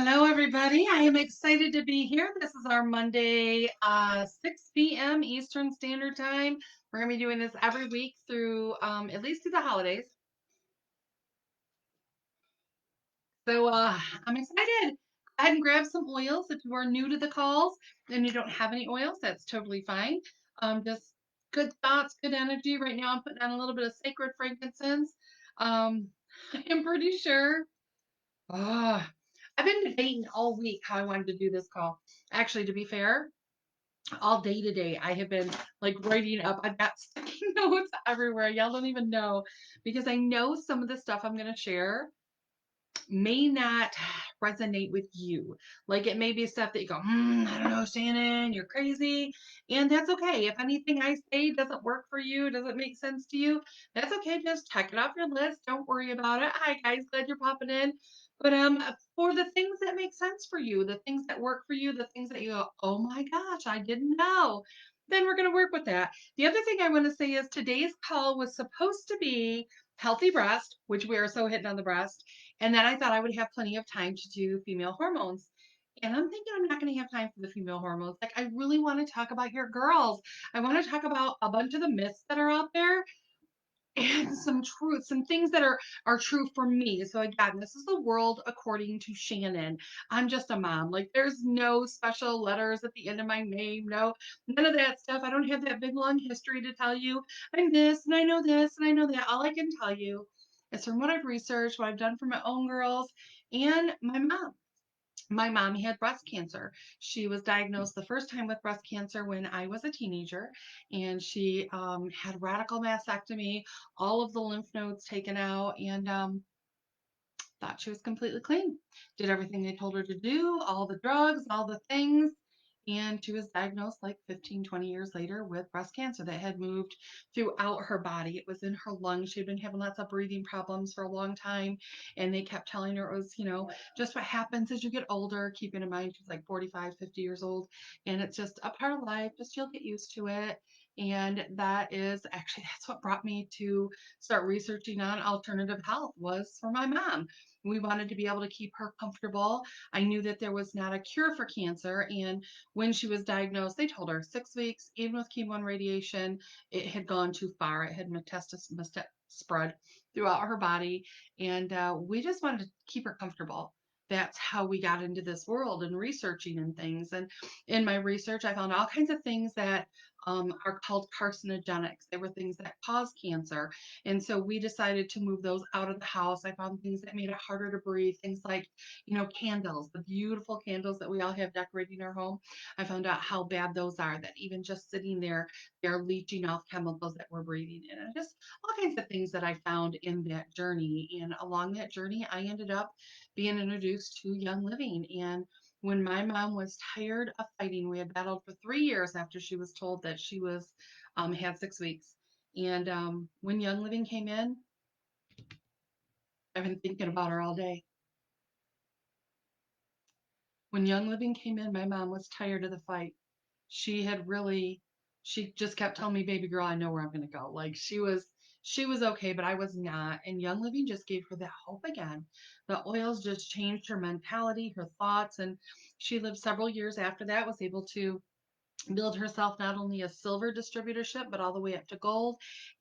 Hello, everybody. I am excited to be here. This is our Monday, 6 p.m. Eastern Standard Time. We're going to be doing this every week through at least through the holidays. So I'm excited. Go ahead and grab some oils. If you are new to the calls and you don't have any oils, that's totally fine. Just good thoughts, good energy. Right now, I'm putting on a little bit of sacred frankincense. Um, I'm pretty sure. Ah, I've been debating all week how I wanted to do this call. Actually, to be fair, all day today, I have been like writing up. I've got sticky notes everywhere. Y'all don't even know because I know some of the stuff I'm going to share may not resonate with you. Like it may be stuff that you go, I don't know, Shannon, you're crazy. And that's okay. If anything I say doesn't work for you, doesn't make sense to you, that's okay. Just check it off your list. Don't worry about it. Hi guys, glad you're popping in. But for the things that make sense for you, the things that work for you, the things that you go, oh my gosh, I didn't know. Then we're going to work with that. The other thing I want to say is today's call was supposed to be healthy breast, which we are so hitting on the breast. And then I thought I would have plenty of time to do female hormones. And I'm thinking I'm not going to have time for the female hormones. Like, I really want to talk about your girls. I want to talk about a bunch of the myths that are out there and some truth, some things that are true for me. So again, this is the world according to Shannon. I'm just a mom. Like there's no special letters at the end of my name. No, none of that stuff. I don't have that big long history to tell you. I'm this and I know this and I know that. All I can tell you is from what I've researched, what I've done for my own girls, and my mom. My mom had breast cancer. She was diagnosed the first time with breast cancer when I was a teenager, and she had radical mastectomy, all of the lymph nodes taken out, and thought she was completely clean. Did everything they told her to do, all the drugs, all the things. And she was diagnosed like 15, 20 years later with breast cancer that had moved throughout her body. It was in her lungs. She'd been having lots of breathing problems for a long time. And they kept telling her it was, just what happens as you get older. Keeping in mind, she's like 45, 50 years old. And it's just a part of life. Just you'll get used to it. And that is actually, that's what brought me to start researching on alternative health was for my mom. We wanted to be able to keep her comfortable. I knew that there was not a cure for cancer. And when she was diagnosed, they told her 6 weeks, even with chemo and radiation, it had gone too far. It had spread throughout her body. And we just wanted to keep her comfortable. That's how we got into this world and researching and things. And in my research, I found all kinds of things that are called carcinogenics. They were things that cause cancer. And so we decided to move those out of the house. I found things that made it harder to breathe, things like, candles, the beautiful candles that we all have decorating our home. I found out how bad those are, that even just sitting there, they're leaching off chemicals that we're breathing in. And just all kinds of things that I found in that journey. And along that journey, I ended up being introduced to Young Living. And when my mom was tired of fighting, we had battled for 3 years after she was told that she was had 6 weeks. And when Young Living came in, I've been thinking about her all day. When Young Living came in, my mom was tired of the fight. She had really, she just kept telling me, baby girl, I know where I'm going to go. Like she was okay, but I was not. And Young Living just gave her that hope again. The oils just changed her mentality, her thoughts. And she lived several years after that, was able to build herself not only a silver distributorship, but all the way up to gold.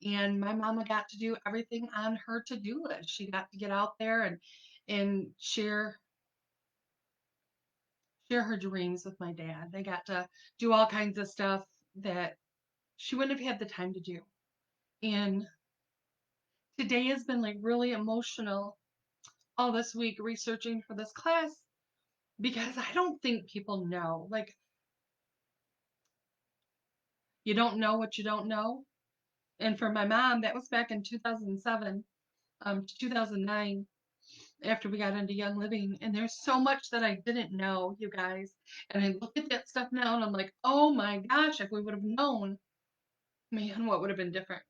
And my mama got to do everything on her to-do list. She got to get out there and share her dreams with my dad. They got to do all kinds of stuff that she wouldn't have had the time to do. And today has been like really emotional all this week researching for this class because I don't think people know. Like, you don't know what you don't know. And for my mom, that was back in 2007 to 2009 after we got into Young Living. And there's so much that I didn't know, you guys. And I look at that stuff now and I'm like, oh my gosh, if we would have known, man, what would have been different,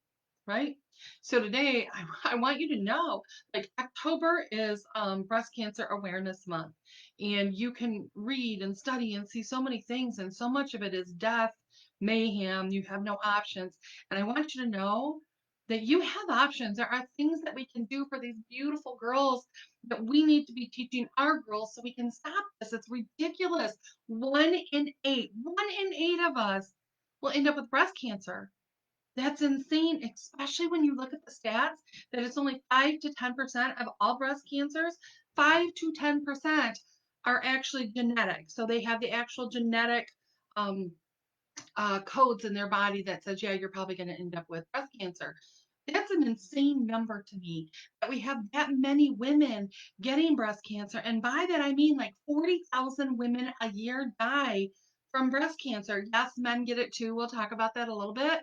right? So today, I want you to know, like October is Breast Cancer Awareness Month, and you can read and study and see so many things, and so much of it is death, mayhem. You have no options, and I want you to know that you have options. There are things that we can do for these beautiful girls that we need to be teaching our girls so we can stop this. It's ridiculous. 1 in 8 of us will end up with breast cancer. That's insane, especially when you look at the stats that it's only 5 to 10% of all breast cancers. 5 to 10% are actually genetic. So they have the actual genetic um, codes in their body that says, yeah, you're probably going to end up with breast cancer. That's an insane number to me that we have that many women getting breast cancer. And by that, I mean like 40,000 women a year die from breast cancer. Yes, men get it too. We'll talk about that a little bit.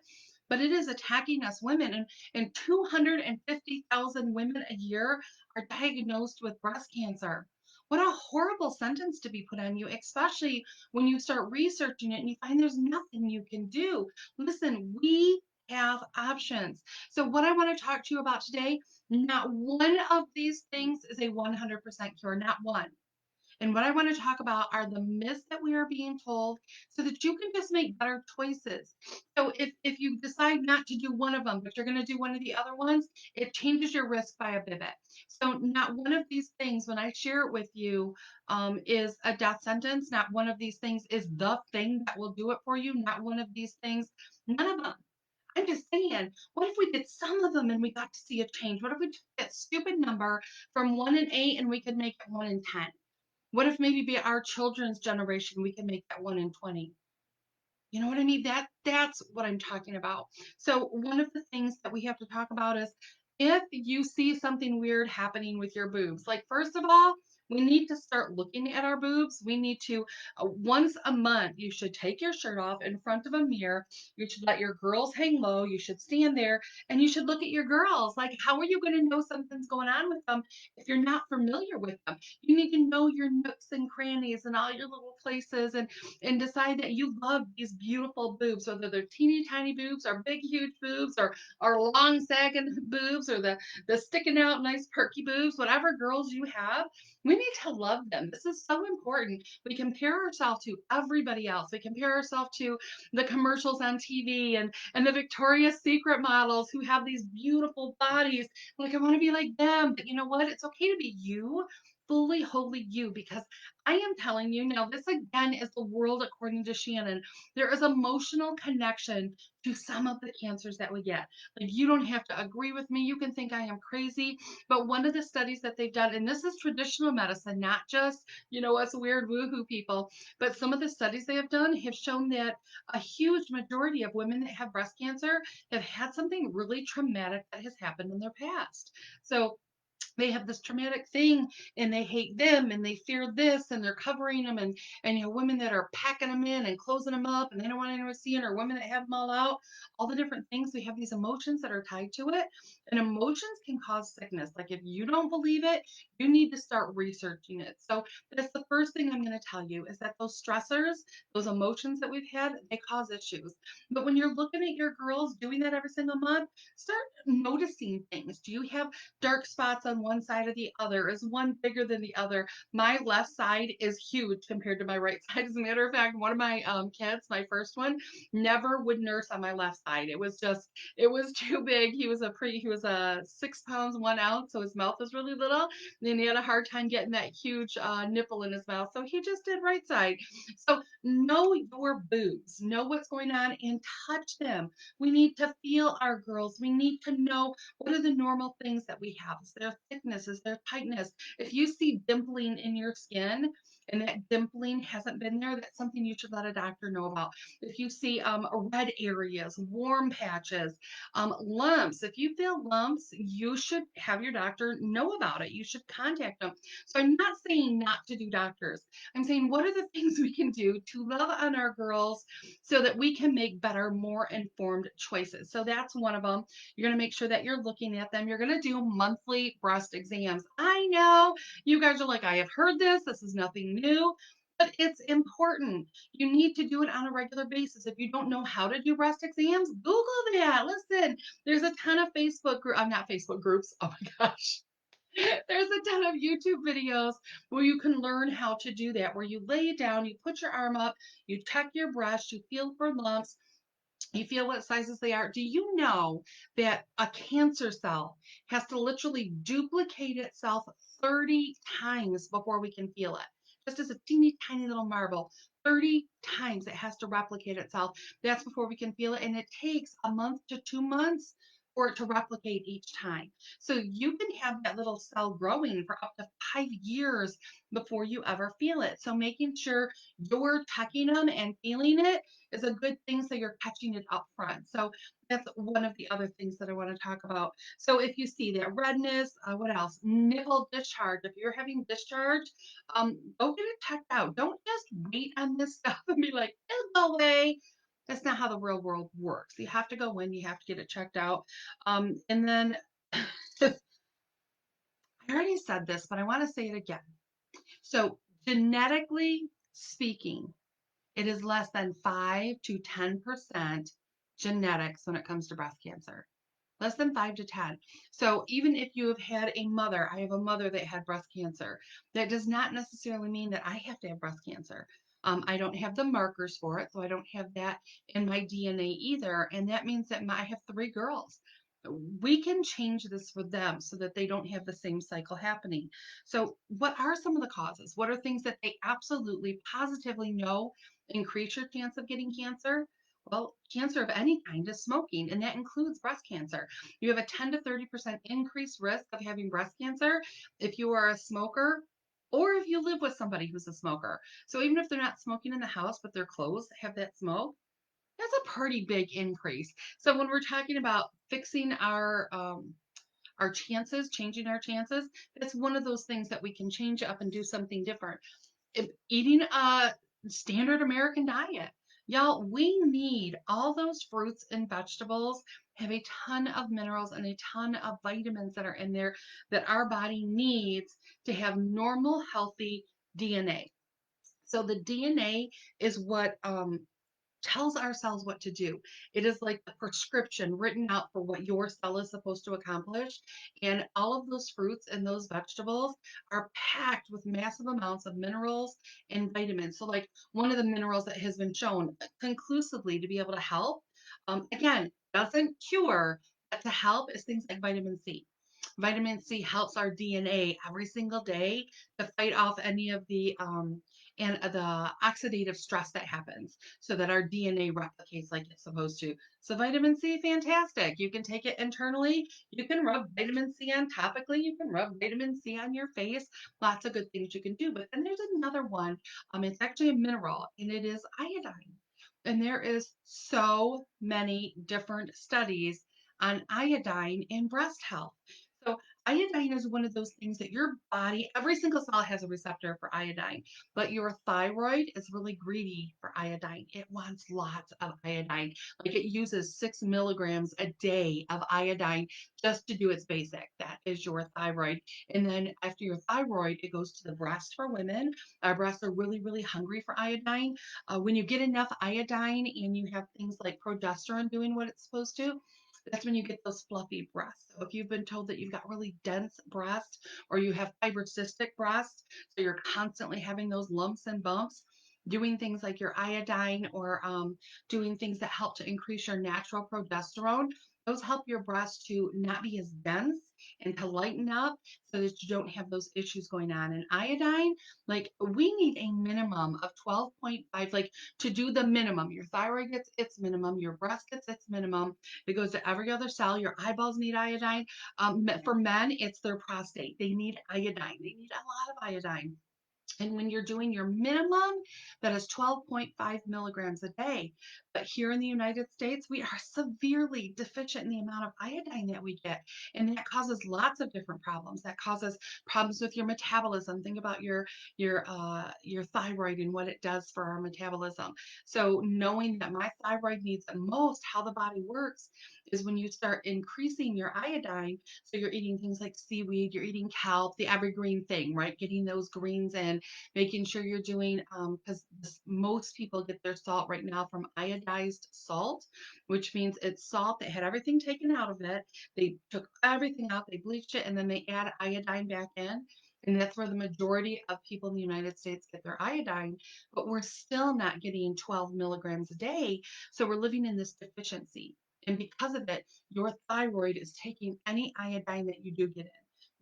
But it is attacking us women. And 250,000 women a year are diagnosed with breast cancer. What a horrible sentence to be put on you, especially when you start researching it and you find there's nothing you can do. Listen, we have options. So, what I want to talk to you about today, not one of these things is a 100% cure, not one. And what I want to talk about are the myths that we are being told so that you can just make better choices. So if you decide not to do one of them, but you're going to do one of the other ones, it changes your risk by a bit. So not one of these things, when I share it with you, is a death sentence. Not one of these things is the thing that will do it for you. Not one of these things, none of them. I'm just saying, what if we did some of them and we got to see a change? What if we took that stupid number from 1 in 8 and we could make it 1 in 10? What if maybe be our children's generation, we can make that 1 in 20? You know what I mean? That's what I'm talking about. So one of the things that we have to talk about is if you see something weird happening with your boobs, like first of all, we need to start looking at our boobs. We need to once a month, you should take your shirt off in front of a mirror. You should let your girls hang low. You should stand there and you should look at your girls. Like, how are you going to know something's going on with them if you're not familiar with them? You need to know your nooks and crannies and all your little places and decide that you love these beautiful boobs, whether they're teeny tiny boobs or big huge boobs or long sagging boobs or the sticking out nice perky boobs, whatever girls you have, we need to love them. This is so important. We compare ourselves to everybody else. We compare ourselves to the commercials on TV and the Victoria's Secret models who have these beautiful bodies. Like, I want to be like them. But you know what? It's okay to be you, fully, wholly you, because I am telling you now, this again is the world according to Shannon. There is emotional connection to some of the cancers that we get. Like, you don't have to agree with me. You can think I am crazy. But one of the studies that they've done, and this is traditional medicine, not just, us weird woohoo people, but some of the studies they have done have shown that a huge majority of women that have breast cancer have had something really traumatic that has happened in their past. So they have this traumatic thing and they hate them and they fear this and they're covering them and women that are packing them in and closing them up and they don't want anyone to see it, or women that have them all the different things. We have these emotions that are tied to it, and emotions can cause sickness. Like, if you don't believe it, you need to start researching it. So that's the first thing I'm going to tell you, is that those stressors, those emotions that we've had, they cause issues. But when you're looking at your girls doing that every single month, start noticing things. Do you have dark spots on one side or the other? Is one bigger than the other? My left side is huge compared to my right side. As a matter of fact, one of my kids, my first one, never would nurse on my left side. It was too big. He was a 6 pounds 1 ounce, so his mouth was really little. And then he had a hard time getting that huge nipple in his mouth, so he just did right side. So know your boobs, know what's going on, and touch them. We need to feel our girls. We need to know what are the normal things that we have. Is there thickness? Is there tightness? If you see dimpling in your skin and that dimpling hasn't been there, that's something you should let a doctor know about. If you see red areas, warm patches, lumps, if you feel lumps, you should have your doctor know about it. You should contact them. So I'm not saying not to do doctors. I'm saying, what are the things we can do to love on our girls so that we can make better, more informed choices? So that's one of them. You're going to make sure that you're looking at them. You're going to do monthly breast exams. I know you guys are like, I have heard this. This is nothing new, but it's important. You need to do it on a regular basis. If you don't know how to do breast exams, Google that. Listen, there's a ton of I'm not Facebook groups. Oh my gosh. There's a ton of YouTube videos where you can learn how to do that, where you lay down, you put your arm up, you check your breast, you feel for lumps, You feel what sizes they are. Do you know that a cancer cell has to literally duplicate itself 30 times before we can feel it? Just as a teeny tiny little marble, 30 times it has to replicate itself. That's before we can feel it. And it takes a month to 2 months for it to replicate each time. So you can have that little cell growing for up to 5 years before you ever feel it. So making sure you're checking them and feeling it is a good thing, so you're catching it up front. So that's one of the other things that I want to talk about. So if you see that redness, what else? Nipple discharge. If you're having discharge, go get it checked out. Don't just wait on this stuff and be like, it'll go away. That's not how the real world works. You have to go in, you have to get it checked out. And then I already said this, but I want to say it again. So genetically speaking, it is less than 5 to 10% genetics when it comes to breast cancer. Less than 5 to 10. So even if you have had a mother, I have a mother that had breast cancer, that does not necessarily mean that I have to have breast cancer. I don't have the markers for it, so I don't have that in my DNA either. And that means that I have 3 girls. We can change this for them so that they don't have the same cycle happening. So, what are some of the causes? What are things that they absolutely positively know increase your chance of getting cancer? Well, cancer of any kind is smoking, and that includes breast cancer. You have a 10 to 30% increased risk of having breast cancer if you are a smoker or if you live with somebody who's a smoker. So even if they're not smoking in the house, but their clothes have that smoke, that's a pretty big increase. So when we're talking about fixing our chances, changing our chances, that's one of those things that we can change up and do something different. Eating a standard American diet. Y'all, we need all those fruits and vegetables have a ton of minerals and a ton of vitamins that are in there that our body needs to have normal, healthy DNA. So the DNA is what tells our cells what to do. It is like the prescription written out for what your cell is supposed to accomplish. And all of those fruits and those vegetables are packed with massive amounts of minerals and vitamins. So, like one of the minerals that has been shown conclusively to be able to help, again, doesn't cure, but to help is things like vitamin C. Vitamin C helps our DNA every single day to fight off any of the oxidative stress that happens so that our DNA replicates like it's supposed to. So vitamin C, fantastic. You can take it internally. You can rub vitamin C on topically. You can rub vitamin C on your face. Lots of good things you can do. But then there's another one. It's actually a mineral, and it is iodine. And there is so many different studies on iodine in breast health. So iodine is one of those things that your body, every single cell has a receptor for iodine, but your thyroid is really greedy for iodine. It wants lots of iodine. Like it uses 6 milligrams a day of iodine just to do its basic. That is your thyroid. And then after your thyroid, it goes to the breast for women. Our breasts are really, really hungry for iodine. When you get enough iodine and you have things like progesterone doing what it's supposed to, that's when you get those fluffy breasts. So if you've been told that you've got really dense breasts or you have fibrocystic breasts, so you're constantly having those lumps and bumps, doing things like your iodine or doing things that help to increase your natural progesterone, those help your breasts to not be as dense and to lighten up so that you don't have those issues going on. And iodine, like we need a minimum of 12.5, like to do the minimum. Your thyroid gets its minimum, your breast gets its minimum. It goes to every other cell. Your eyeballs need iodine. For men, it's their prostate. They need iodine. They need a lot of iodine. And when you're doing your minimum, that is 12.5 milligrams a day. But here in the United States, we are severely deficient in the amount of iodine that we get. And that causes lots of different problems. That causes problems with your metabolism. Think about your thyroid and what it does for our metabolism. So knowing that my thyroid needs the most, how the body works is when you start increasing your iodine. So you're eating things like seaweed, you're eating kelp, the evergreen thing, right? Getting those greens in, making sure you're doing, because most people get their salt right now from iodized salt, which means it's salt that had everything taken out of it. They took everything out, they bleached it, and then they add iodine back in. And that's where the majority of people in the United States get their iodine, but we're still not getting 12 milligrams a day. So we're living in this deficiency. And because of it, your thyroid is taking any iodine that you do get in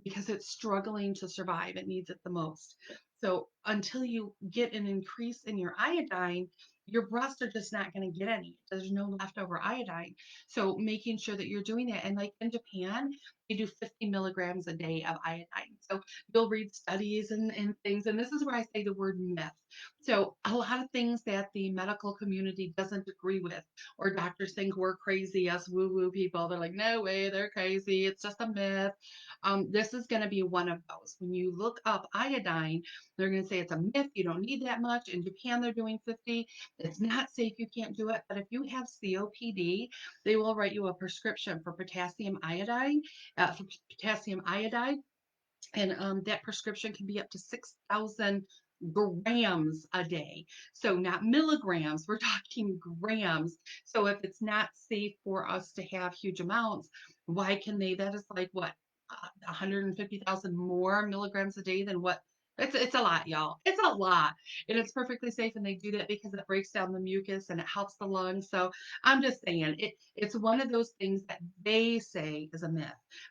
because it's struggling to survive. It needs it the most. So until you get an increase in your iodine, your breasts are just not going to get any. There's no leftover iodine. So making sure that you're doing it. And like in Japan, they do 50 milligrams a day of iodine. So you'll read studies and things. And this is where I say the word myth. So a lot of things that the medical community doesn't agree with, or doctors think we're crazy, us woo-woo people. They're like, no way, they're crazy. It's just a myth. This is going to be one of those. When you look up iodine, they're going to say it's a myth. You don't need that much. In Japan, they're doing 50. It's not safe. You can't do it. But if you have COPD, they will write you a prescription for potassium iodine, for potassium iodide, and that prescription can be up to 6,000 grams a day. So not milligrams, we're talking grams. So if it's not safe for us to have huge amounts, why can they? That is like what, 150,000 more milligrams a day than what? It's a lot, y'all. It's a lot, and it's perfectly safe. And they do that because it breaks down the mucus and it helps the lungs. So I'm just saying, it's one of those things that they say is a myth.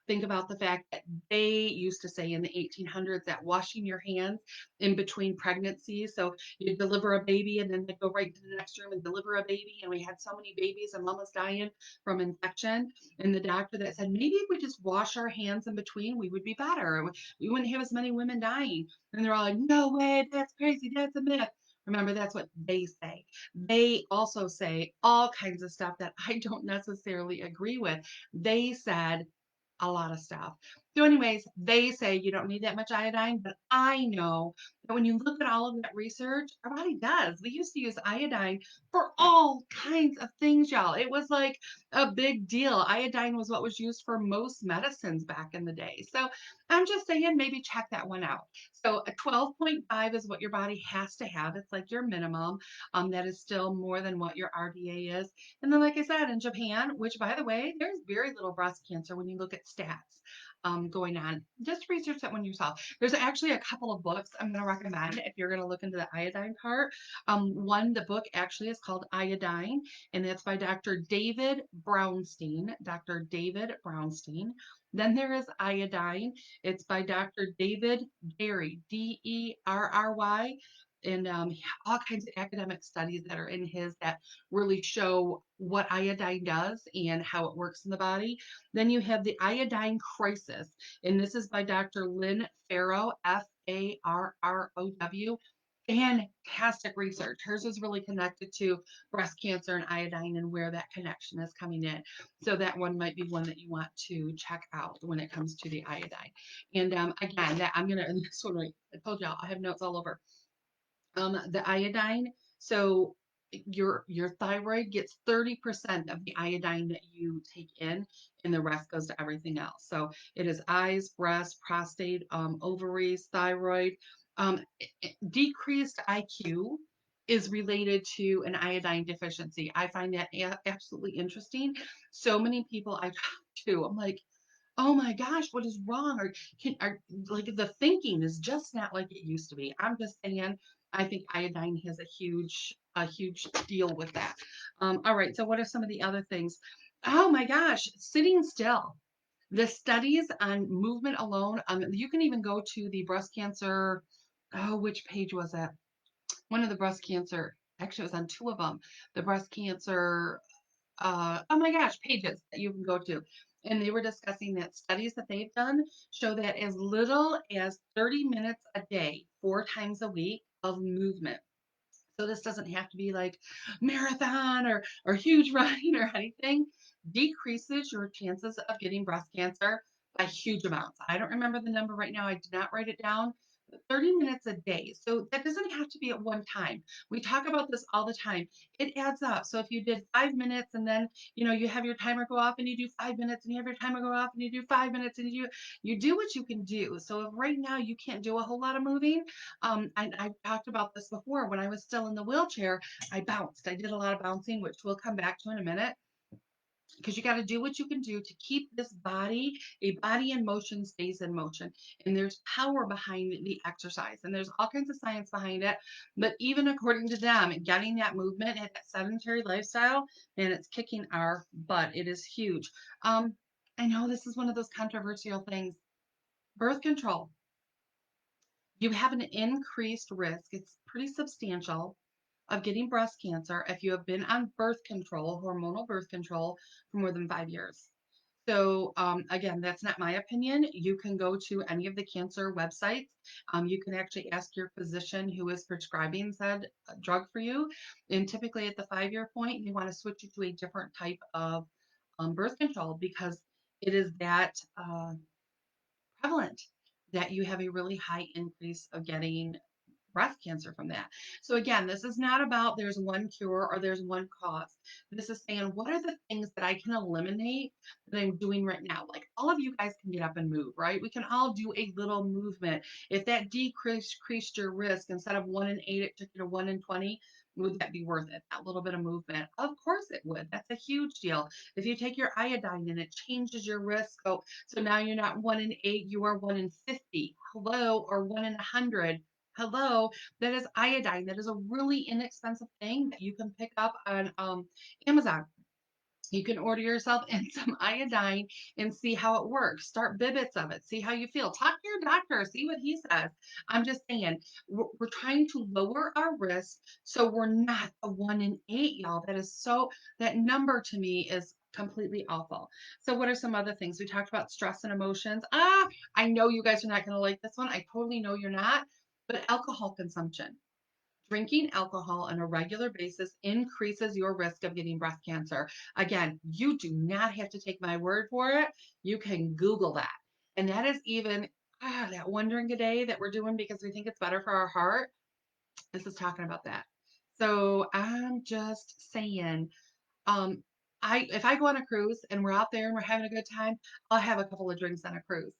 Think about the fact that they used to say in the 1800s that washing your hands in between pregnancies. So you deliver a baby and then they go right to the next room and deliver a baby. And we had so many babies and mamas dying from infection. And the doctor that said, maybe if we just wash our hands in between, we would be better. We wouldn't have as many women dying. And they're all like, no way, that's crazy. That's a myth. Remember, that's what they say. They also say all kinds of stuff that I don't necessarily agree with. They said a lot of stuff. So, anyways, they say you don't need that much iodine, but I know that when you look at all of that research, our body does. We used to use iodine for all kinds of things, y'all. It was like a big deal. Iodine was what was used for most medicines back in the day. So, I'm just saying maybe check that one out. So, a 12.5 is what your body has to have. It's like your minimum. That is still more than what your RDA is. And then, like I said, in Japan, which by the way, there's very little breast cancer when you look at stats going on. Just research that one yourself. There's actually a couple of books I'm going to recommend if you're going to look into the iodine part. The book actually is called Iodine, and it's by Dr. David Brownstein. Dr. David Brownstein. Then there is Iodine. It's by Dr. David Derry, Derry, and all kinds of academic studies that are in his that really show what iodine does and how it works in the body. Then you have the iodine crisis, and this is by Dr. Lynn Farrow, Farrow. Fantastic research. Hers is really connected to breast cancer and iodine and where that connection is coming in. So that one might be one that you want to check out when it comes to the iodine. And again, that I'm gonna this one right. I told y'all I have notes all over the iodine. So your thyroid gets 30% of the iodine that you take in, and the rest goes to everything else. So it is eyes, breast, prostate, ovaries, thyroid. Decreased IQ is related to an iodine deficiency. I find that absolutely interesting. So many people I talk to, I'm like, oh my gosh, what is wrong? Or like the thinking is just not like it used to be. I'm just saying, I think iodine has a huge deal with that. All right, so what are some of the other things? Oh my gosh, sitting still. The studies on movement alone, you can even go to the breast cancer. Oh, which page was that? One of the breast cancer, actually, it was on two of them. The breast cancer oh my gosh, pages that you can go to. And they were discussing that studies that they've done show that as little as 30 minutes a day, 4 times a week of movement. So this doesn't have to be like marathon or huge running or anything. Decreases your chances of getting breast cancer by huge amounts. I don't remember the number right now. I did not write it down. 30 minutes a day. So that doesn't have to be at one time. We talk about this all the time. It adds up. So if you did 5 minutes and then, you have your timer go off and you do 5 minutes and you have your timer go off and you do 5 minutes and you do what you can do. So if right now you can't do a whole lot of moving, I've talked about this before. When I was still in the wheelchair, I bounced. I did a lot of bouncing, which we'll come back to in a minute. because you got to do what you can do to keep this body, a body in motion stays in motion. And there's power behind the exercise, and there's all kinds of science behind it. But even according to them, getting that movement at that sedentary lifestyle, man, it's kicking our butt. It is huge. um I know this is one of those controversial things. Birth control, you have an increased risk, it's pretty substantial, of getting breast cancer if you have been on birth control, hormonal birth control, for more than 5 years. So, again, that's not my opinion. You can go to any of the cancer websites. You can actually ask your physician who is prescribing said drug for you. And typically at the 5 year point, you want to switch it to a different type of birth control because it is that prevalent that you have a really high increase of getting breast cancer from that. So again, this is not about there's one cure or there's one cause. This is saying what are the things that I can eliminate that I'm doing right now? Like all of you guys can get up and move, right? We can all do a little movement. If that decreased your risk, instead of 1 in 8, it took you to 1 in 20. Would that be worth it? That little bit of movement? Of course it would. That's a huge deal. If you take your iodine and it changes your risk, so now you're not 1 in 8, you are 1 in 50. Hello, or 1 in 100. Hello, that is iodine. That is a really inexpensive thing that you can pick up on Amazon. You can order yourself in some iodine and see how it works. Start bibbits of it. See how you feel. Talk to your doctor. See what he says. I'm just saying, we're trying to lower our risk so we're not a 1 in 8, y'all. That is so, that number to me is completely awful. So, what are some other things? We talked about stress and emotions. I know you guys are not going to like this one. I totally know you're not. But alcohol consumption. Drinking alcohol on a regular basis increases your risk of getting breast cancer. Again, you do not have to take my word for it. You can Google that. And that is even that one drink a day that we're doing because we think it's better for our heart. This is talking about that. So I'm just saying, um, if I go on a cruise and we're out there and we're having a good time, I'll have a couple of drinks on a cruise.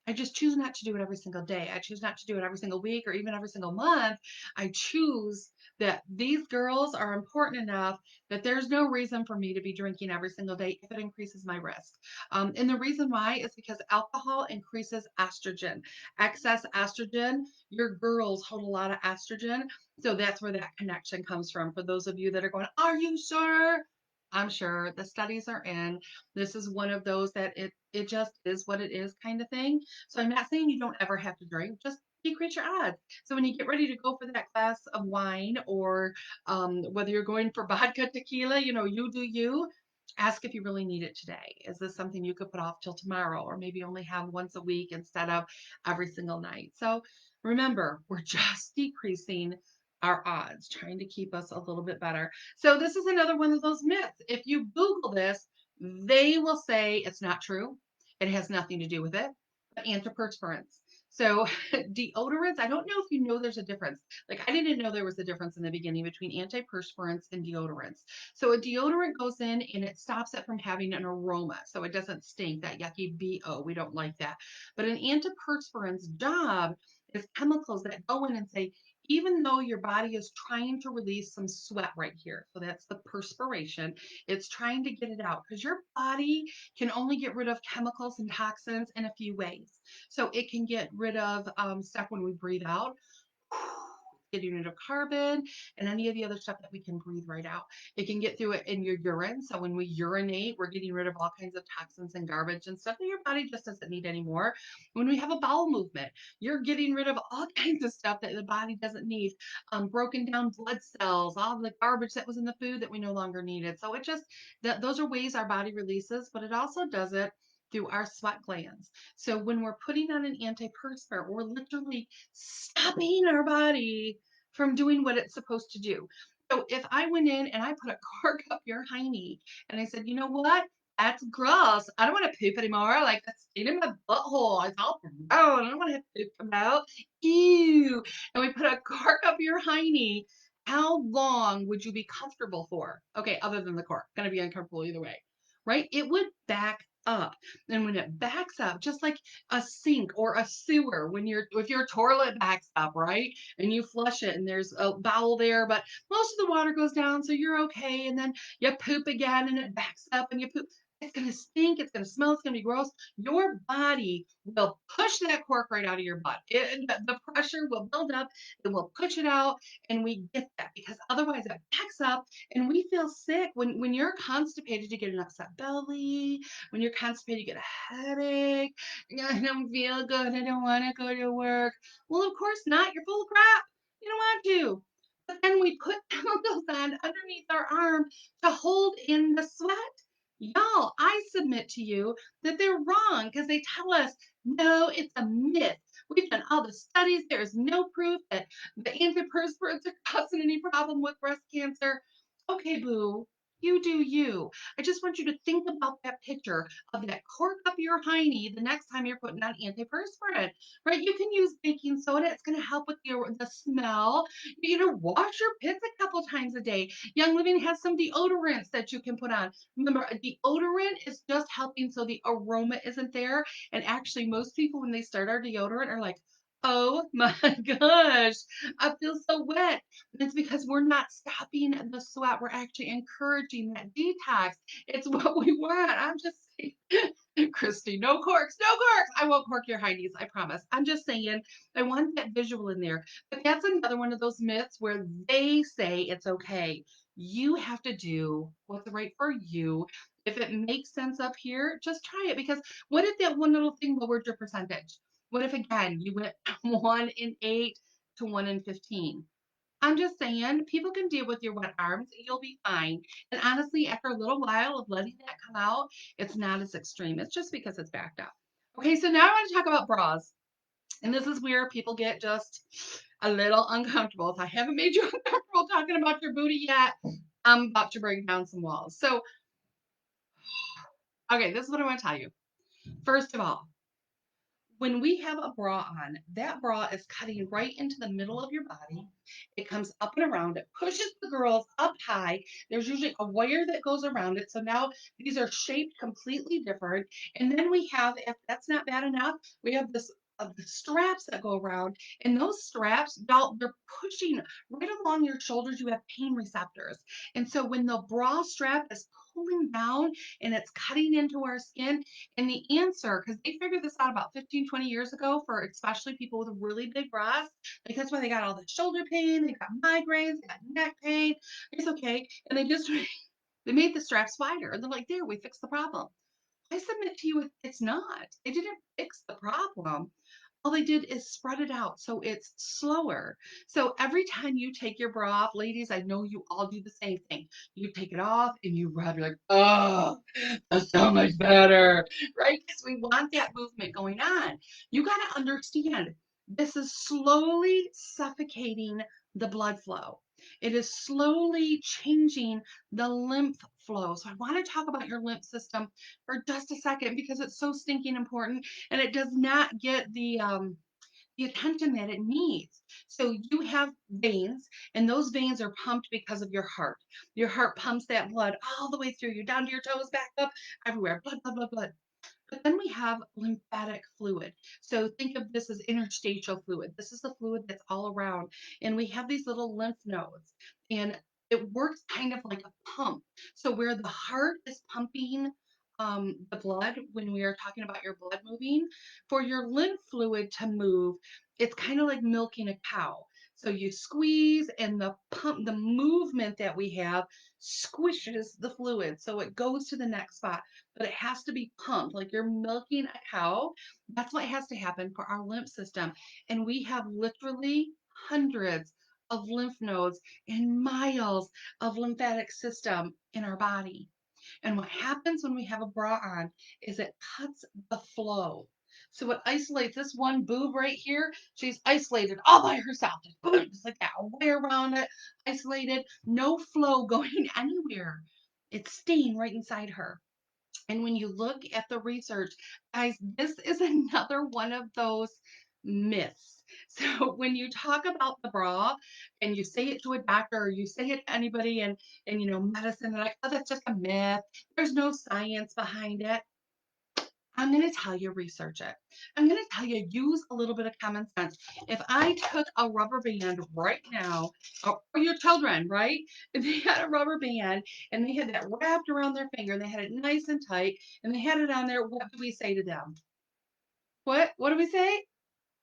I just choose not to do it every single day. I choose not to do it every single week or even every single month. I choose that these girls are important enough that there's no reason for me to be drinking every single day if it increases my risk. And the reason why is because alcohol increases estrogen. Excess estrogen, your girls hold a lot of estrogen. So that's where that connection comes from. For those of you that are going, are you sure? I'm sure the studies are in. This is one of those that it just is what it is kind of thing. So I'm not saying you don't ever have to drink, just decrease your odds. So when you get ready to go for that glass of wine or whether you're going for vodka, tequila, you do you. Ask if you really need it today. Is this something you could put off till tomorrow or maybe only have once a week instead of every single night? So remember, we're just decreasing our odds, trying to keep us a little bit better. So this is another one of those myths. If you Google this, they will say it's not true. It has nothing to do with it. But antiperspirants. So deodorants, I don't know if you know there's a difference. Like I didn't know there was a difference in the beginning between antiperspirants and deodorants. So a deodorant goes in and it stops it from having an aroma. So it doesn't stink, that yucky BO. We don't like that. But an antiperspirant's job is chemicals that go in and say, even though your body is trying to release some sweat right here, so that's the perspiration, it's trying to get it out because your body can only get rid of chemicals and toxins in a few ways. So it can get rid of stuff when we breathe out, getting rid of carbon and any of the other stuff that we can breathe right out. It can get through it in your urine. So when we urinate, we're getting rid of all kinds of toxins and garbage and stuff that your body just doesn't need anymore. When we have a bowel movement, you're getting rid of all kinds of stuff that the body doesn't need. Broken down blood cells, all the garbage that was in the food that we no longer needed. So it just, those are ways our body releases, but it also does it through our sweat glands. So when we're putting on an antiperspirant, we're literally stopping our body from doing what it's supposed to do. So if I went in and I put a cork up your hiney and I said, you know what? That's gross. I don't want to poop anymore. Like that's staying in my butthole. It's all brown. I don't want to have poop come out. Ew. And we put a cork up your hiney. How long would you be comfortable for? Okay, other than the cork. Gonna be uncomfortable either way. Right? It would back up. And when it backs up, just like a sink or a sewer, when if your toilet backs up, right? And you flush it and there's a bowel there, but most of the water goes down, so you're okay. And then you poop again and it backs up and you poop. It's gonna stink, it's gonna smell, it's gonna be gross. Your body will push that cork right out of your butt. The pressure will build up, it will push it out, and we get that because otherwise it backs up and we feel sick. When you're constipated, you get an upset belly. When you're constipated, you get a headache. I don't feel good. I don't want to go to work. Well, of course not. You're full of crap. You don't want to. But then we put chemicals on underneath our arm to hold in the sweat. Y'all, I submit to you that they're wrong because they tell us, no, it's a myth. We've done all the studies. There is no proof that the antiperspirants are causing any problem with breast cancer. Okay, boo, you do you. I just want you to think about that picture of that cork up your hiney the next time you're putting on antiperspirant, right? You can use baking soda. It's going to help with the smell. You know, wash your pits a couple times a day. Young Living has some deodorants that you can put on. Remember, a deodorant is just helping so the aroma isn't there. And actually, most people, when they start our deodorant, are like, oh my gosh, I feel so wet. It's because we're not stopping the sweat. We're actually encouraging that detox. It's what we want. I'm just saying, Christy, no corks, no corks. I won't cork your hiney's, I promise. I'm just saying, I want that visual in there. But that's another one of those myths where they say it's okay. You have to do what's right for you. If it makes sense up here, just try it. Because what if that one little thing lowered your percentage? What if, again, you went 1 in 8 to 1 in 15? I'm just saying, people can deal with your wet arms. You'll be fine. And honestly, after a little while of letting that come out, it's not as extreme. It's just because it's backed up. Okay, so now I want to talk about bras. And this is where people get just a little uncomfortable. If I haven't made you uncomfortable talking about your booty yet, I'm about to break down some walls. So, okay, this is what I want to tell you. First of all, when we have a bra on, that bra is cutting right into the middle of your body. It comes up and around. It pushes the girls up high. There's usually a wire that goes around it. So now these are shaped completely different. And then we have, if that's not bad enough, we have this of the straps that go around, and those straps, they're pushing right along your shoulders. You have pain receptors, and so when the bra strap is pulling down and it's cutting into our skin, and the answer, because they figured this out about 15, 20 years ago for especially people with really big breasts, like that's why they got all the shoulder pain, they got migraines, they got neck pain. It's okay. And they just they made the straps wider. And they're like, there, we fixed the problem. I submit to you, it's not. They didn't fix the problem. All they did is spread it out so it's slower. So every time you take your bra off, ladies, I know you all do the same thing. You take it off and you rub, you're like, oh, that's so much better, right? Because we want that movement going on. You got to understand this is slowly suffocating the blood flow. It is slowly changing the lymph flow. So I want to talk about your lymph system for just a second because it's so stinking important and it does not get the attention that it needs. So you have veins, and those veins are pumped because of your heart. Your heart pumps that blood all the way through you, down to your toes, back up, everywhere. Blood, blood, blood, blood. But then we have lymphatic fluid. So think of this as interstitial fluid. This is the fluid that's all around. And we have these little lymph nodes. And it works kind of like a pump. So where the heart is pumping the blood, when we are talking about your blood moving, for your lymph fluid to move, it's kind of like milking a cow. So you squeeze and the pump, the movement that we have squishes the fluid. So it goes to the next spot, but it has to be pumped like you're milking a cow. That's what has to happen for our lymph system. And we have literally hundreds of lymph nodes and miles of lymphatic system in our body. And what happens when we have a bra on is it cuts the flow. So it isolates this one boob right here. She's isolated all by herself. Just boom, just like that, a wire around it, isolated, no flow going anywhere. It's staying right inside her. And when you look at the research, guys, this is another one of those myths. So when you talk about the bra and you say it to a doctor or you say it to anybody in medicine, they're like, oh, that's just a myth. There's no science behind it. I'm going to tell you, research it. I'm going to tell you, use a little bit of common sense. If I took a rubber band right now, or your children, right? If they had a rubber band and they had that wrapped around their finger and they had it nice and tight and they had it on there, what do we say to them? What do we say?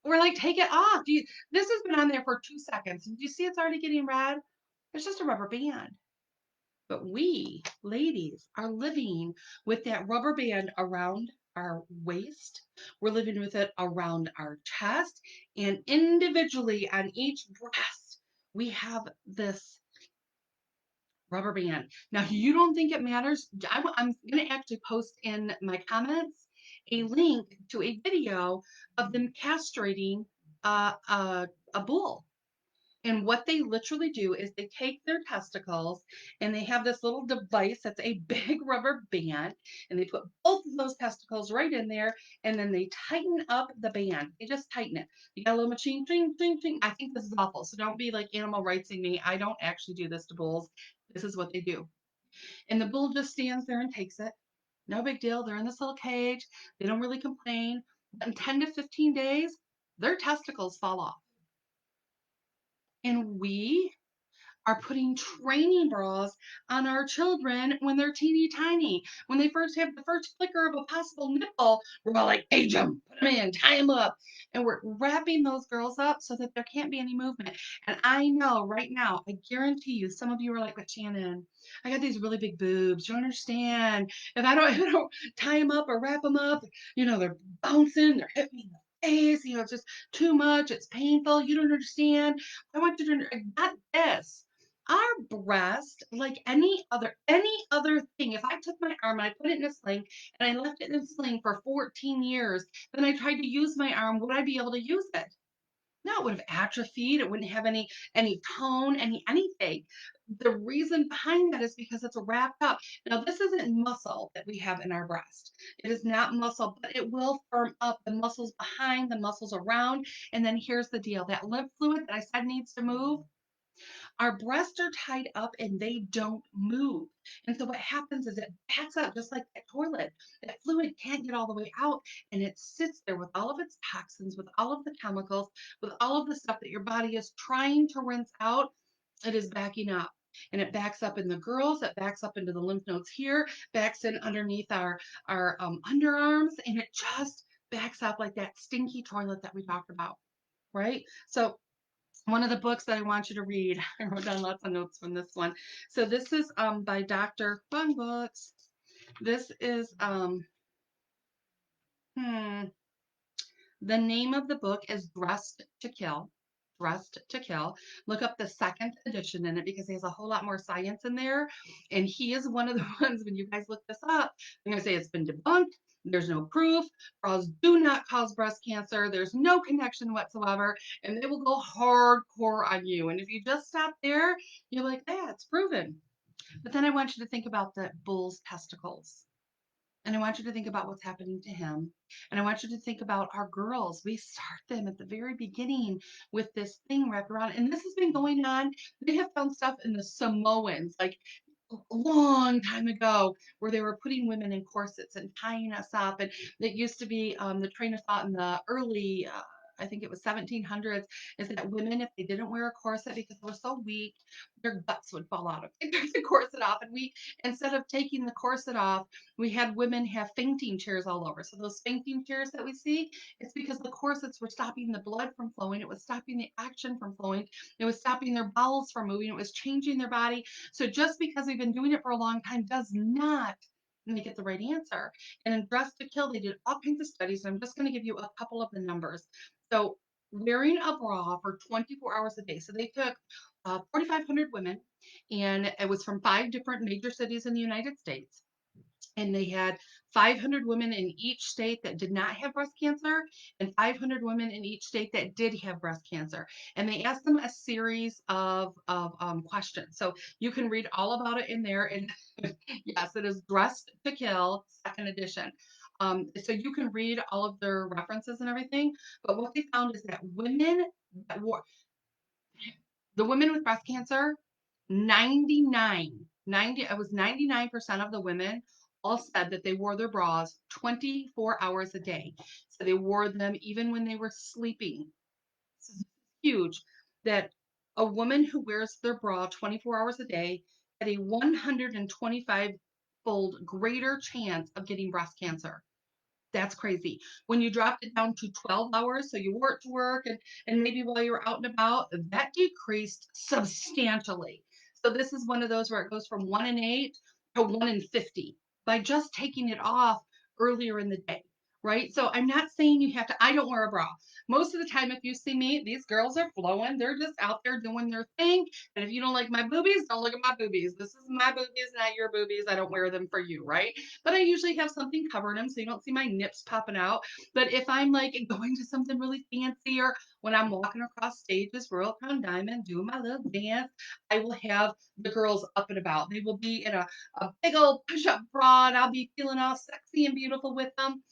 We're like, take it off. This has been on there for 2 seconds. Do you see it's already getting red? It's just a rubber band. But we, ladies, are living with that rubber band around our waist. We're living with it around our chest. And individually on each breast, we have this rubber band. Now, you don't think it matters? I'm going to actually post in my comments a link to a video of them castrating a bull. And what they literally do is they take their testicles and they have this little device that's a big rubber band, and they put both of those testicles right in there, and then they tighten up the band. They just tighten it. You got a little machine, ting, ting, ting. I think this is awful. So don't be like animal rightsing me. I don't actually do this to bulls. This is what they do. And the bull just stands there and takes it. No big deal. They're in this little cage. They don't really complain. But in 10 to 15 days, their testicles fall off. And we are putting training bras on our children when they're teeny tiny. When they first have the first flicker of a possible nipple, we're all like, age them, put them in, tie them up. And we're wrapping those girls up so that there can't be any movement. And I know right now, I guarantee you, some of you are like, but Shannon, I got these really big boobs. You don't understand. If I don't tie them up or wrap them up, they're bouncing, they're hitting me in the face, it's just too much. It's painful. You don't understand. I want you to not this. Our breast, like any other thing, if I took my arm and I put it in a sling and I left it in a sling for 14 years, then I tried to use my arm, would I be able to use it? No, it would have atrophied. It wouldn't have any tone, anything. The reason behind that is because it's wrapped up. Now, this isn't muscle that we have in our breast. It is not muscle, but it will firm up the muscles behind, the muscles around. And then here's the deal: that lymph fluid that I said needs to move, our breasts are tied up and they don't move. And so what happens is it backs up just like that toilet. That fluid can't get all the way out, and it sits there with all of its toxins, with all of the chemicals, with all of the stuff that your body is trying to rinse out. It is backing up. And it backs up in the girls, it backs up into the lymph nodes here, backs in underneath our underarms, and it just backs up like that stinky toilet that we talked about, right? So one of the books that I want you to read. I wrote down lots of notes from this one. So this is by Dr. Fun Books. This is hmm, the name of the book is Dressed to Kill. Dressed to Kill. Look up the second edition in it because he has a whole lot more science in there. And he is one of the ones, when you guys look this up, I'm going to say it's been debunked. There's no proof. Bras do not cause breast cancer. There's no connection whatsoever. And they will go hardcore on you. And if you just stop there, you're like, yeah, it's proven. But then I want you to think about the bull's testicles. And I want you to think about what's happening to him. And I want you to think about our girls. We start them at the very beginning with this thing wrapped around. And this has been going on. They have found stuff in the Samoans, like a long time ago, where they were putting women in corsets and tying us up. And it used to be the train of thought in the early, I think it was 1700s, is that women, if they didn't wear a corset because they were so weak, their guts would fall out if they took the corset off. And we, instead of taking the corset off, we had women have fainting chairs all over. So those fainting chairs that we see, it's because the corsets were stopping the blood from flowing. It was stopping the action from flowing. It was stopping their bowels from moving. It was changing their body. So just because we've been doing it for a long time does not make it the right answer. And in Dress to Kill, they did all kinds of studies. And I'm just going to give you a couple of the numbers. So wearing a bra for 24 hours a day. So they took 4,500 women, and it was from 5 different major cities in the United States, and they had 500 women in each state that did not have breast cancer and 500 women in each state that did have breast cancer. And they asked them a series of questions. So you can read all about it in there. And yes, it is Dressed to Kill, second edition. So you can read all of their references and everything. But what they found is that that were the women with breast cancer, 99, 90, it was 99% of the women all said that they wore their bras 24 hours a day. So they wore them even when they were sleeping. This is huge that a woman who wears their bra 24 hours a day had a 125-fold greater chance of getting breast cancer. That's crazy. When you dropped it down to 12 hours, so you wore it to work and maybe while you were out and about, that decreased substantially. So this is one of those where it goes from 1 in 8 to 1 in 50 by just taking it off earlier in the day, right? So I'm not saying you have to, I don't wear a bra. Most of the time, if you see me, these girls are flowing. They're just out there doing their thing. And if you don't like my boobies, don't look at my boobies. This is my boobies, not your boobies. I don't wear them for you, right? But I usually have something covering them so you don't see my nips popping out. But if I'm like going to something really fancy or when I'm walking across stages, Royal Crown Diamond, doing my little dance, I will have the girls up and about. They will be in a big old push up bra and I'll be feeling all sexy and beautiful with them.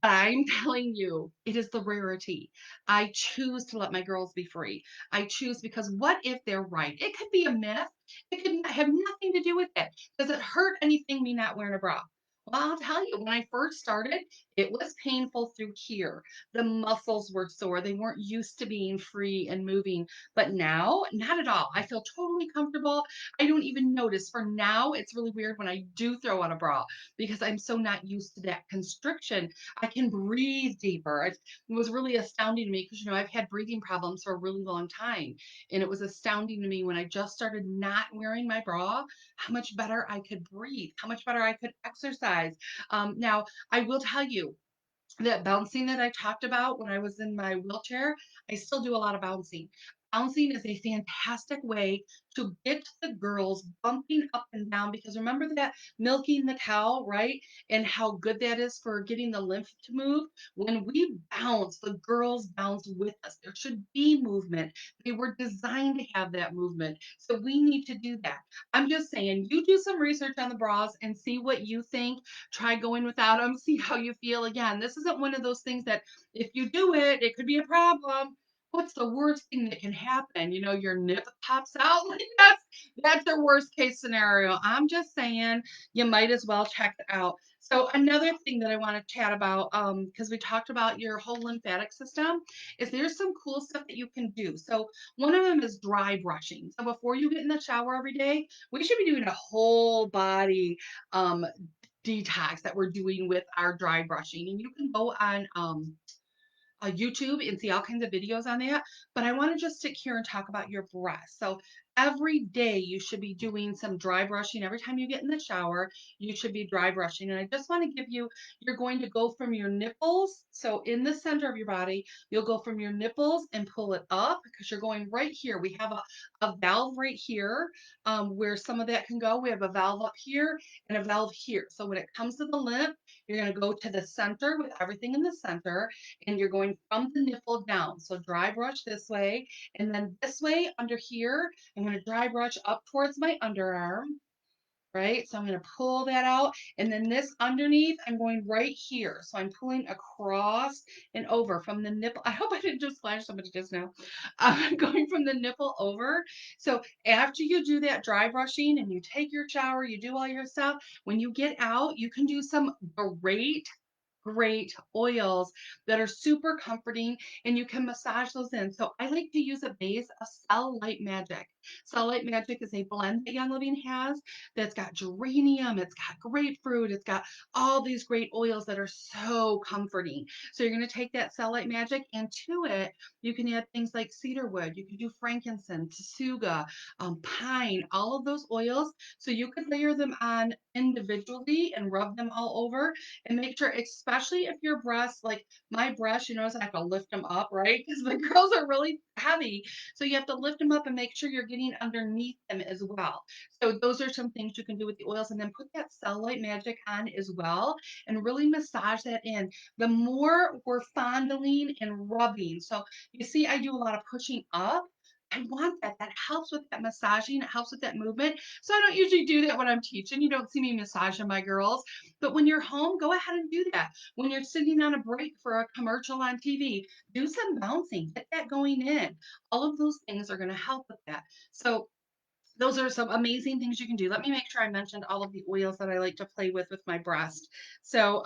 I'm telling you, it is the rarity. I choose to let my girls be free. I choose because what if they're right? It could be a myth. It could have nothing to do with it. Does it hurt anything me not wearing a bra? Well, I'll tell you, when I first started, it was painful through here. The muscles were sore. They weren't used to being free and moving. But now, not at all. I feel totally comfortable. I don't even notice. For now, it's really weird when I do throw on a bra because I'm so not used to that constriction. I can breathe deeper. It was really astounding to me because, I've had breathing problems for a really long time. And it was astounding to me when I just started not wearing my bra, how much better I could breathe, how much better I could exercise. Now, I will tell you, that bouncing that I talked about when I was in my wheelchair, I still do a lot of bouncing. Bouncing is a fantastic way to get the girls bumping up and down because remember that milking the cow, right? And how good that is for getting the lymph to move. When we bounce, the girls bounce with us. There should be movement. They were designed to have that movement. So we need to do that. I'm just saying, you do some research on the bras and see what you think. Try going without them, see how you feel. Again, this isn't one of those things that if you do it, it could be a problem. What's the worst thing that can happen? Your nip pops out. Like that's your worst case scenario. I'm just saying you might as well check it out. So another thing that I want to chat about, because we talked about your whole lymphatic system, is there's some cool stuff that you can do. So one of them is dry brushing. So before you get in the shower every day, we should be doing a whole body um, detox that we're doing with our dry brushing. And you can go on YouTube and see all kinds of videos on that. But I want to just stick here and talk about your breath. So every day you should be doing some dry brushing. Every time you get in the shower, you should be dry brushing. And I just want to give you, you're going to go from your nipples. So in the center of your body, you'll go from your nipples and pull it up because you're going right here. We have a valve right here where some of that can go. We have a valve up here and a valve here. So when it comes to the lymph, you're going to go to the center with everything in the center and you're going from the nipple down. So dry brush this way, and then this way under here, I'm going to dry brush up towards my underarm, right? So I'm going to pull that out, and then this underneath, I'm going right here. So I'm pulling across and over from the nipple. I hope I didn't just flash somebody just now. I'm going from the nipple over. So after you do that dry brushing and you take your shower, you do all your stuff, when you get out, you can do some great oils that are super comforting and you can massage those in. So I like to use a base of Cell Light Magic. Cell Light Magic is a blend that Young Living has that's got geranium, it's got grapefruit, it's got all these great oils that are so comforting. So you're going to take that Cell Light Magic and to it, you can add things like cedarwood, you can do frankincense, suga, pine, all of those oils. So you could layer them on individually and rub them all over and make sure, especially if your breasts, like my breasts, I have to lift them up, right? Because my girls are really heavy. So you have to lift them up and make sure you're getting underneath them as well. So those are some things you can do with the oils and then put that Cell Light Magic on as well and really massage that in. The more we're fondling and rubbing. So you see, I do a lot of pushing up. I want that. That helps with that massaging. It helps with that movement. So I don't usually do that when I'm teaching. You don't see me massaging my girls. But when you're home, go ahead and do that. When you're sitting on a break for a commercial on TV, do some bouncing, get that going in. All of those things are going to help with that. So those are some amazing things you can do. Let me make sure I mentioned all of the oils that I like to play with my breast. So,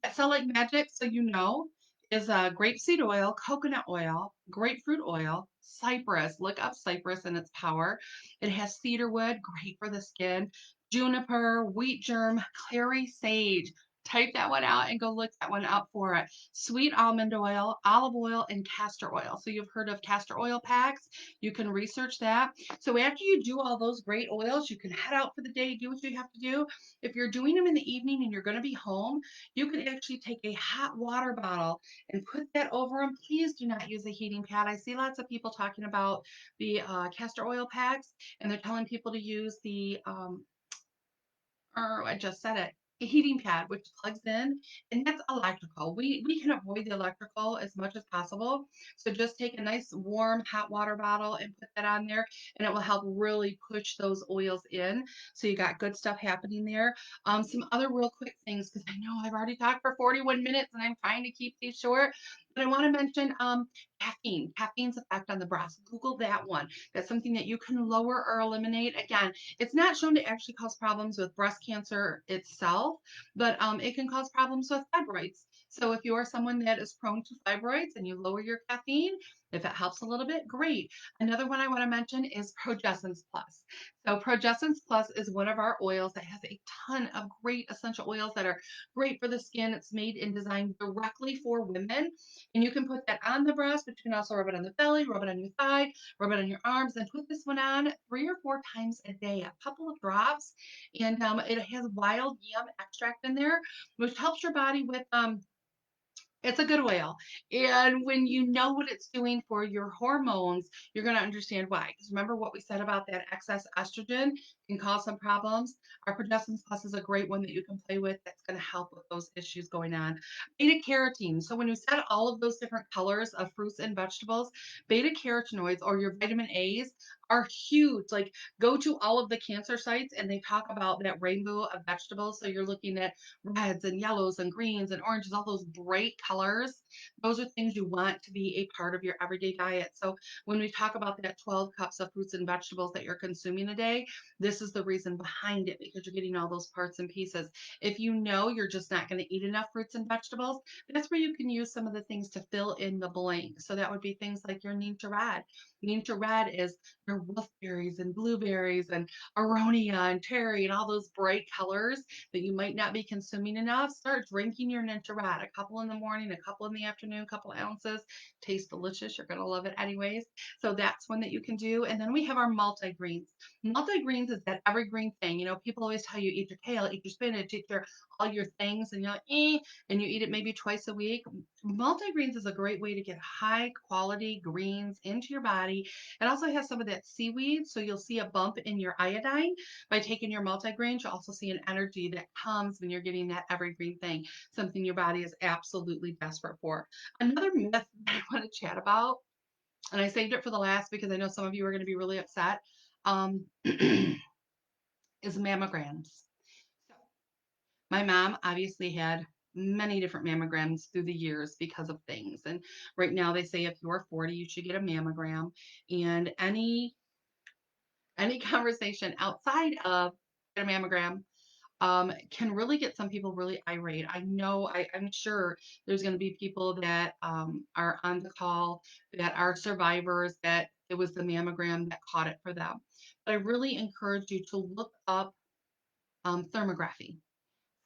that Sell Like Magic, so you know, is grapeseed oil, coconut oil, grapefruit oil, cypress. Look up cypress and its power. It has cedarwood, great for the skin, juniper, wheat germ, clary sage. Type that one out and go look that one up for it. Sweet almond oil, olive oil, and castor oil. So you've heard of castor oil packs. You can research that. So after you do all those great oils, you can head out for the day, do what you have to do. If you're doing them in the evening and you're going to be home, you can actually take a hot water bottle and put that over them. Please do not use a heating pad. I see lots of people talking about the castor oil packs, and they're telling people to use the or I just said it, a heating pad, which plugs in, and that's electrical. We can avoid the electrical as much as possible. So just take a nice warm hot water bottle and put that on there, and it will help really push those oils in. So you got good stuff happening there. Some other real quick things, because I know I've already talked for 41 minutes and I'm trying to keep these short, but I want to mention caffeine's effect on the breast. Google that one. That's something that you can lower or eliminate. Again, it's not shown to actually cause problems with breast cancer itself, but it can cause problems with fibroids. So if you are someone that is prone to fibroids and you lower your caffeine, if it helps a little bit, great. Another one I want to mention is Progessence Plus. So Progessence Plus is one of our oils that has a ton of great essential oils that are great for the skin. It's made and designed directly for women. And you can put that on the breast, but you can also rub it on the belly, rub it on your thigh, rub it on your arms, and put this one on 3 or 4 times a day, a couple of drops. And it has wild yam extract in there, which helps your body with it's a good oil. And when you know what it's doing for your hormones, you're going to understand why. Because remember what we said about that excess estrogen can cause some problems. Our Progestin Plus is a great one that you can play with that's going to help with those issues going on. Beta carotene. So when you said all of those different colors of fruits and vegetables, beta carotenoids or your vitamin A's are huge. Like go to all of the cancer sites and they talk about that rainbow of vegetables. So you're looking at reds and yellows and greens and oranges, all those bright colors. Those are things you want to be a part of your everyday diet. So when we talk about that 12 cups of fruits and vegetables that you're consuming a day, this is the reason behind it because you're getting all those parts and pieces. If you know you're just not going to eat enough fruits and vegetables, that's where you can use some of the things to fill in the blank. So that would be things like your neem to red. Neem to red is your wolfberries and blueberries and aronia and cherry and all those bright colors that you might not be consuming enough. Start drinking your Ninja, a couple in the morning, a couple in the afternoon, a couple ounces. Tastes delicious. You're going to love it anyways. So that's one that you can do. And then we have our multi-greens. Multi-greens is that evergreen thing. You know, people always tell you eat your kale, eat your spinach, eat your all your things, and you're like, and you eat it maybe twice a week. Multi-greens is a great way to get high quality greens into your body. It also has some of that seaweed, so you'll see a bump in your iodine by taking your multi-greens. You'll also see an energy that comes when you're getting that evergreen thing, something your body is absolutely desperate for. Another myth that I want to chat about, and I saved it for the last because I know some of you are going to be really upset, is mammograms. So my mom obviously had many different mammograms through the years because of things. And right now they say if you're 40, you should get a mammogram. And any conversation outside of a mammogram can really get some people really irate. I know, I'm sure there's going to be people that are on the call that are survivors that it was the mammogram that caught it for them. But I really encourage you to look up thermography.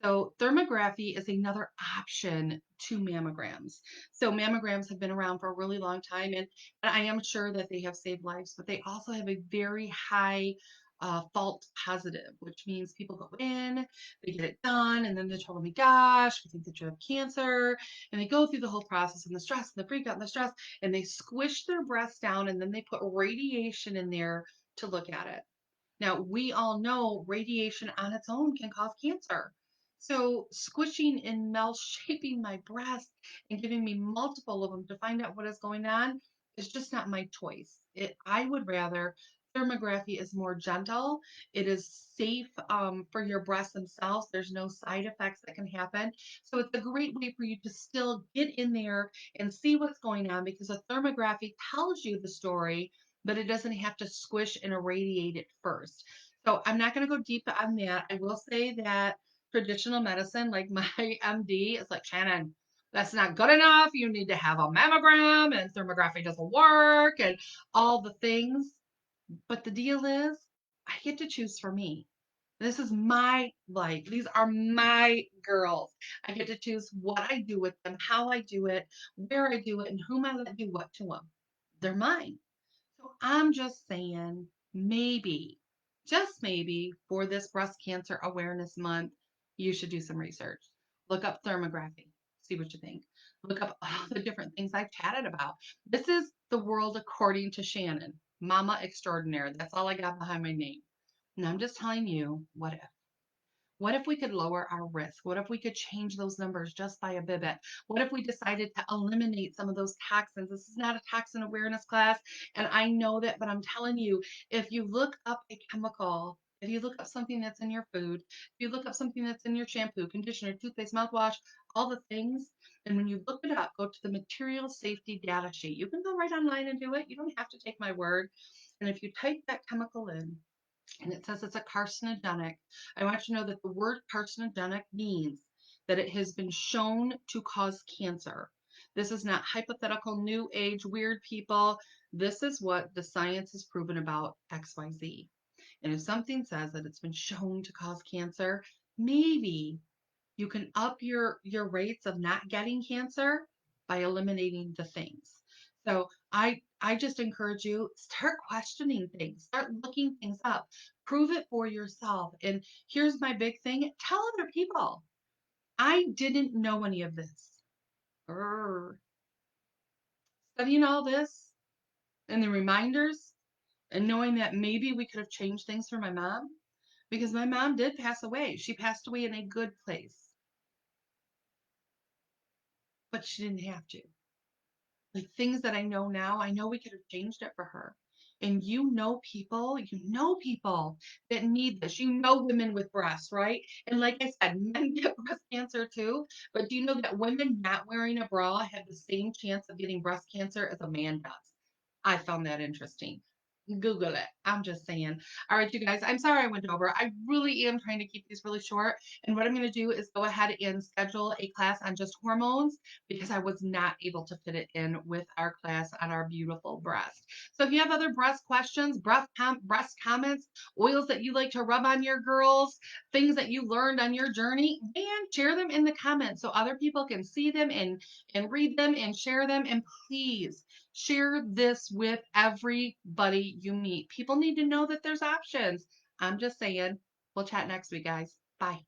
So thermography is another option to mammograms. So mammograms have been around for a really long time, and I am sure that they have saved lives, but they also have a very high false positive, which means people go in, they get it done, and then they're told, oh my gosh, we think that you have cancer. And they go through the whole process and the stress and the freak out and the stress, and they squish their breast down, and then they put radiation in there to look at it. Now, we all know radiation on its own can cause cancer. So, squishing and melt shaping my breast and giving me multiple of them to find out what is going on is just not my choice. I would rather thermography is more gentle. It is safe for your breasts themselves. There's no side effects that can happen. So, it's a great way for you to still get in there and see what's going on because a thermography tells you the story but it doesn't have to squish and irradiate it first. So I'm not going to go deep on that. I will say that traditional medicine, like my MD, is like, Shannon, that's not good enough. You need to have a mammogram, and thermography doesn't work, and all the things. But the deal is, I get to choose for me. This is my life. These are my girls. I get to choose what I do with them, how I do it, where I do it, and whom I let do what to them. They're mine. So I'm just saying, maybe, just maybe, for this Breast Cancer Awareness Month, you should do some research. Look up thermography, see what you think. Look up all the different things I've chatted about. This is the world according to Shannon, Mama Extraordinaire. That's all I got behind my name. And I'm just telling you, what if? What if we could lower our risk? What if we could change those numbers just by a bit? What if we decided to eliminate some of those toxins? This is not a toxin awareness class, and I know that, but I'm telling you, if you look up a chemical, if you look up something that's in your food, if you look up something that's in your shampoo, conditioner, toothpaste, mouthwash, all the things, and when you look it up, go to the material safety data sheet. You can go right online and do it. You don't have to take my word. And if you type that chemical in, and it says it's a carcinogenic. I want you to know that the word carcinogenic means that it has been shown to cause cancer. This is not hypothetical, new age, weird people. This is what the science has proven about XYZ. And if something says that it's been shown to cause cancer, maybe you can up your rates of not getting cancer by eliminating the things. So I just encourage you, start questioning things, start looking things up, prove it for yourself. And here's my big thing, tell other people. I didn't know any of this. Err. Studying all this and the reminders and knowing that maybe we could have changed things for my mom, because my mom did pass away. She passed away in a good place, but she didn't have to. Like things that I know now, I know we could have changed it for her. And you know people that need this. You know women with breasts, right? And like I said, men get breast cancer too. But do you know that women not wearing a bra have the same chance of getting breast cancer as a man does? I found that interesting. Google it. I'm just saying. All right, you guys, I'm sorry I went over. I really am trying to keep these really short. And what I'm going to do is go ahead and schedule a class on just hormones because I was not able to fit it in with our class on our beautiful breast. So if you have other breast questions, breast comments, oils that you like to rub on your girls, things that you learned on your journey, and share them in the comments so other people can see them and read them and share them. And please share this with everybody you meet. People need to know that there's options. I'm just saying. We'll chat next week, guys. Bye.